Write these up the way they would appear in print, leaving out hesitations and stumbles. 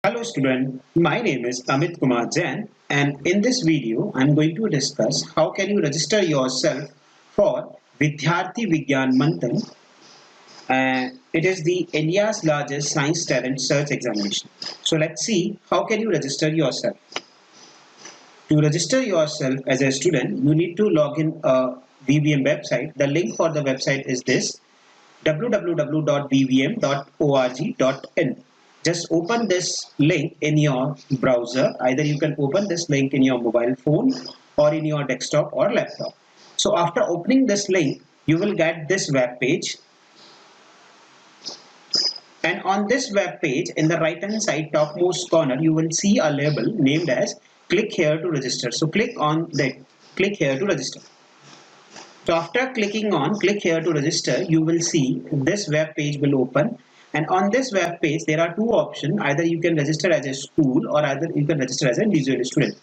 Hello student, my name is Amit Kumar Jain and in this video I am going to discuss how can you register yourself for Vidyarthi Vigyan Manthan. It is the India's largest science talent search examination. So let's see how can you register yourself. To register yourself as a student, you need to log in a VVM website. The link for the website is this www.vvm.org.in. Just open this link in your browser. Either you can open this link in your mobile phone or in your desktop or laptop. So after opening this link, you will get this web page. And on this web page, in the right hand side topmost corner, you will see a label named as click here to register. So click on that, click here to register. So after clicking on click here to register, you will see this web page will open. And on this web page, there are two options. Either you can register as a school or either you can register as an individual student.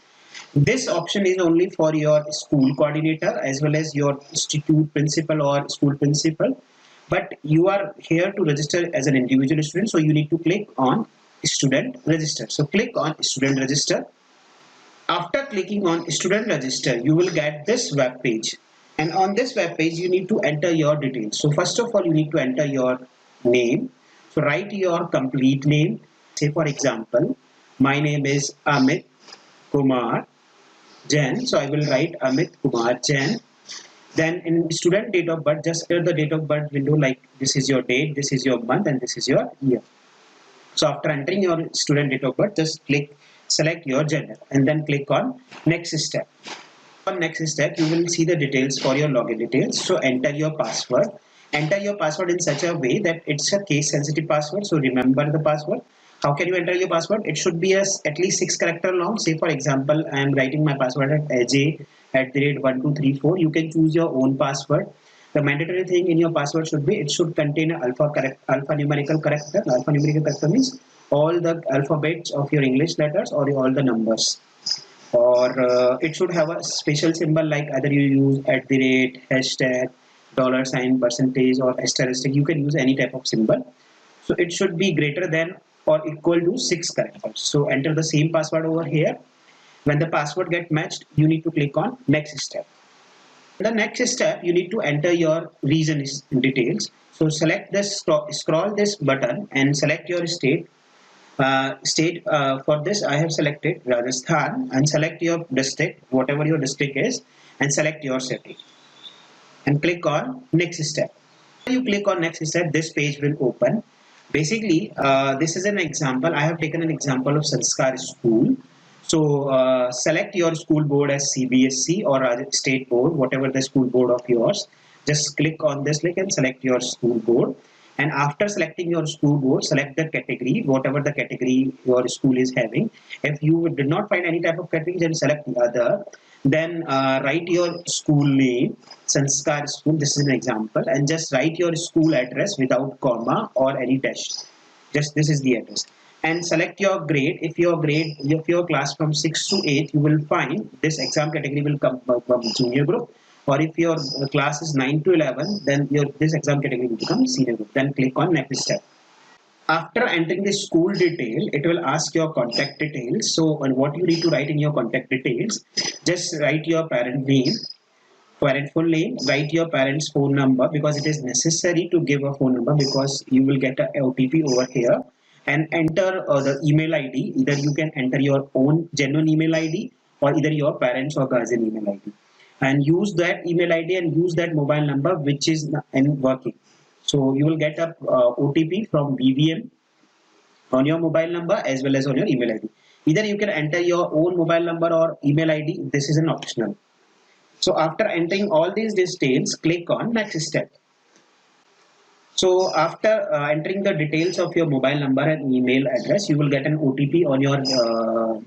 This option is only for your school coordinator as well as your institute principal or school principal. But you are here to register as an individual student. So you need to click on student register. So click on student register. After clicking on student register, you will get this web page. And on this web page, you need to enter your details. So first of all, you need to enter your name. So write your complete name. Say for example, my name is Amit Kumar Jain. So I will write Amit Kumar Jain. Then in student date of birth, just enter the date of birth window, like this is your date, this is your month, and this is your year. So after entering your student date of birth, just select your gender and then click on next step. On next step, you will see the details for your login details. So enter your password. Enter your password in such a way that it's a case sensitive password. So remember the password. How can you enter your password? It should be at least 6 character long. Say for example, I am writing my password at aj@1234. You can choose your own password. The mandatory thing in your password should be it should contain an alphanumerical character. Alphanumerical character means all the alphabets of your English letters or all the numbers. Or it should have a special symbol like either you use at the rate, hashtag, dollar sign, percentage, or asterisk. You can use any type of symbol. So it should be greater than or equal to 6 characters. So enter the same password over here. When the password get matched, you need to click on next step. In the next step, you need to enter your region details. So select this, scroll this button and select your state. For this I have selected Rajasthan, and select your district, whatever your district is, and select your city and click on next step. When you click on next step, this page will open. Basically this is an example. I have taken an example of Sanskar school. So select your school board as CBSE or state board, whatever the school board of yours. Just click on this link and select your school board. And after selecting your school board, select the category, whatever the category your school is having. If you did not find any type of category, then select the other. Then write your school name, Sanskar school, this is an example, and just write your school address without comma or any dash. Just this is the address. And select your grade. If your class from 6 to 8, you will find this exam category will come from junior group. Or if your class is 9 to 11, then this exam category will become senior group. Then click on next step. After entering the school detail, it will ask your contact details. So what you need to write in your contact details, just write your parent name, parent full name, write your parent's phone number because it is necessary to give a phone number because you will get a OTP over here, and enter the email ID. Either you can enter your own genuine email ID or either your parents or guardian email ID, and use that email ID and use that mobile number which is working. So you will get a OTP from VVM on your mobile number as well as on your email ID. Either you can enter your own mobile number or email ID. This is an optional. So after entering all these details, click on next step. So after entering the details of your mobile number and email address, you will get an OTP on your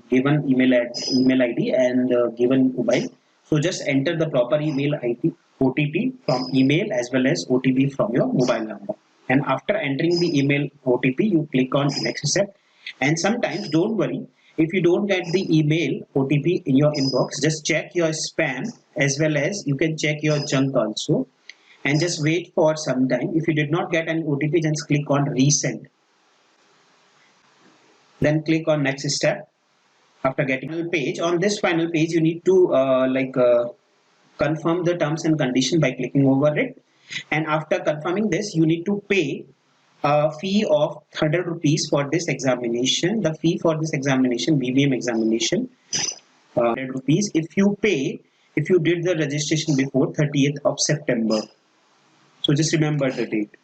given email ID and given mobile. So just enter the proper email ID, OTP from email as well as OTP from your mobile number. And after entering the email OTP, you click on next step. And sometimes don't worry, if you don't get the email OTP in your inbox, just check your spam as well as you can check your junk also. And just wait for some time. If you did not get an OTP, just click on resend. Then click on next step. After getting a page, on this final page you need to confirm the terms and condition by clicking over it. And after confirming this, you need to pay a fee of 100 rupees for this examination. The fee for this examination, BBM examination, 100 rupees if you did the registration before 30th of September. So just remember the date.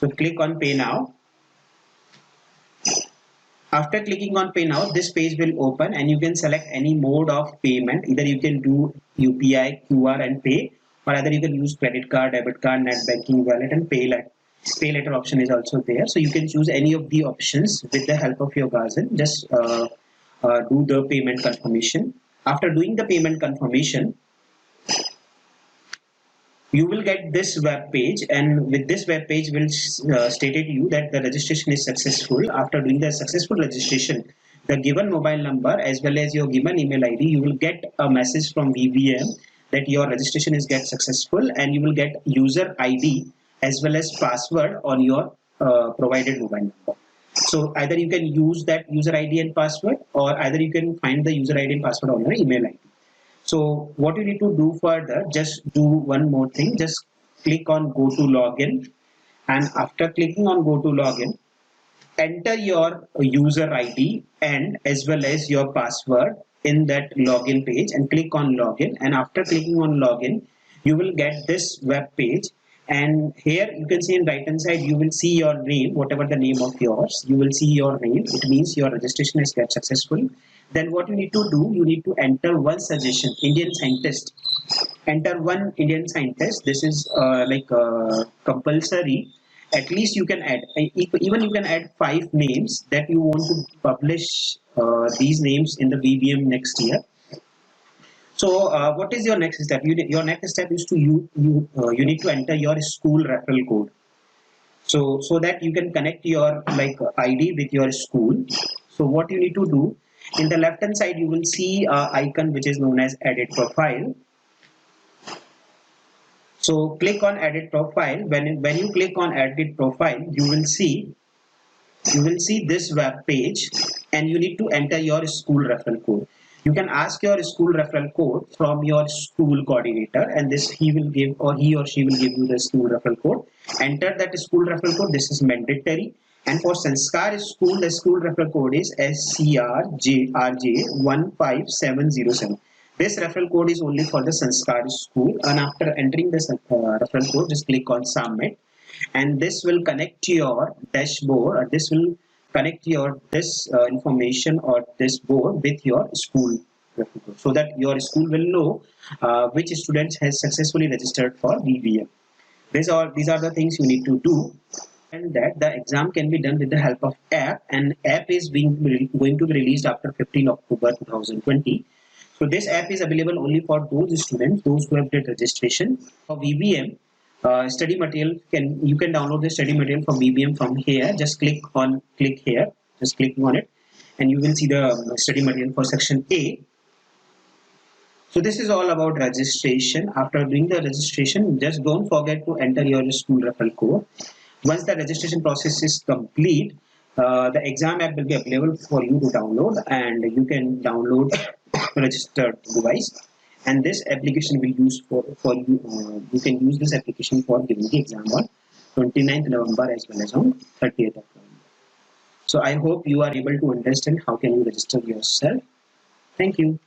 So click on pay now. After clicking on pay now, this page will open and you can select any mode of payment. Either you can do UPI, QR and pay, or either you can use credit card, debit card, net banking, wallet, and pay later option is also there. So you can choose any of the options with the help of your guardian. Just do the payment confirmation. After doing the payment confirmation, you will get this web page, and with this web page will stated you that the registration is successful. After doing the successful registration, the given mobile number as well as your given email ID, you will get a message from BBM that your registration is get successful, and you will get user ID as well as password on your provided mobile number. So either you can use that user ID and password, or either you can find the user ID and password on your email ID. So what you need to do further, just do one more thing. Just click on go to login, and after clicking on go to login, enter your user ID and as well as your password in that login page and click on login. And after clicking on login, you will get this web page, and here you can see in right hand side you will see your name, whatever the name of yours, you will see your name. It means your registration is get successful. Then what you need to do, you need to enter one suggestion, Indian scientist. Enter one Indian scientist. This is compulsory. At least you can add, even you can add 5 names that you want to publish these names in the BBM next year. So what is your next step? Your next step is to you need to enter your school referral code. So that you can connect your ID with your school. So what you need to do, in the left hand side you will see an icon which is known as edit profile. So click on edit profile. When you click on edit profile, you will see this web page, and you need to enter your school referral code. You can ask your school referral code from your school coordinator, and this he or she will give you the school referral code. Enter that school referral code. This is mandatory. And for Sanskar school, the school referral code is SCRJRJ15707. This referral code is only for the Sanskar school, and after entering this referral code, just click on submit, and this will connect your dashboard, or this will connect your information or this board with your school referral code, so that your school will know which students has successfully registered for BBM. These are the things you need to do. And that the exam can be done with the help of app, and app is going to be released after 15 October 2020. So this app is available only for those students, those who have did registration. For BBM study material, you can download the study material from BBM from here. Just click here, just clicking on it, and you will see the study material for section A. So this is all about registration. After doing the registration, just don't forget to enter your school referral code. Once the registration process is complete, the exam app will be available for you to download, and you can download registered device, and this application will use for you. You can use this application for giving the exam on 29th November as well as on 30th of November. So I hope you are able to understand how can you register yourself. Thank you.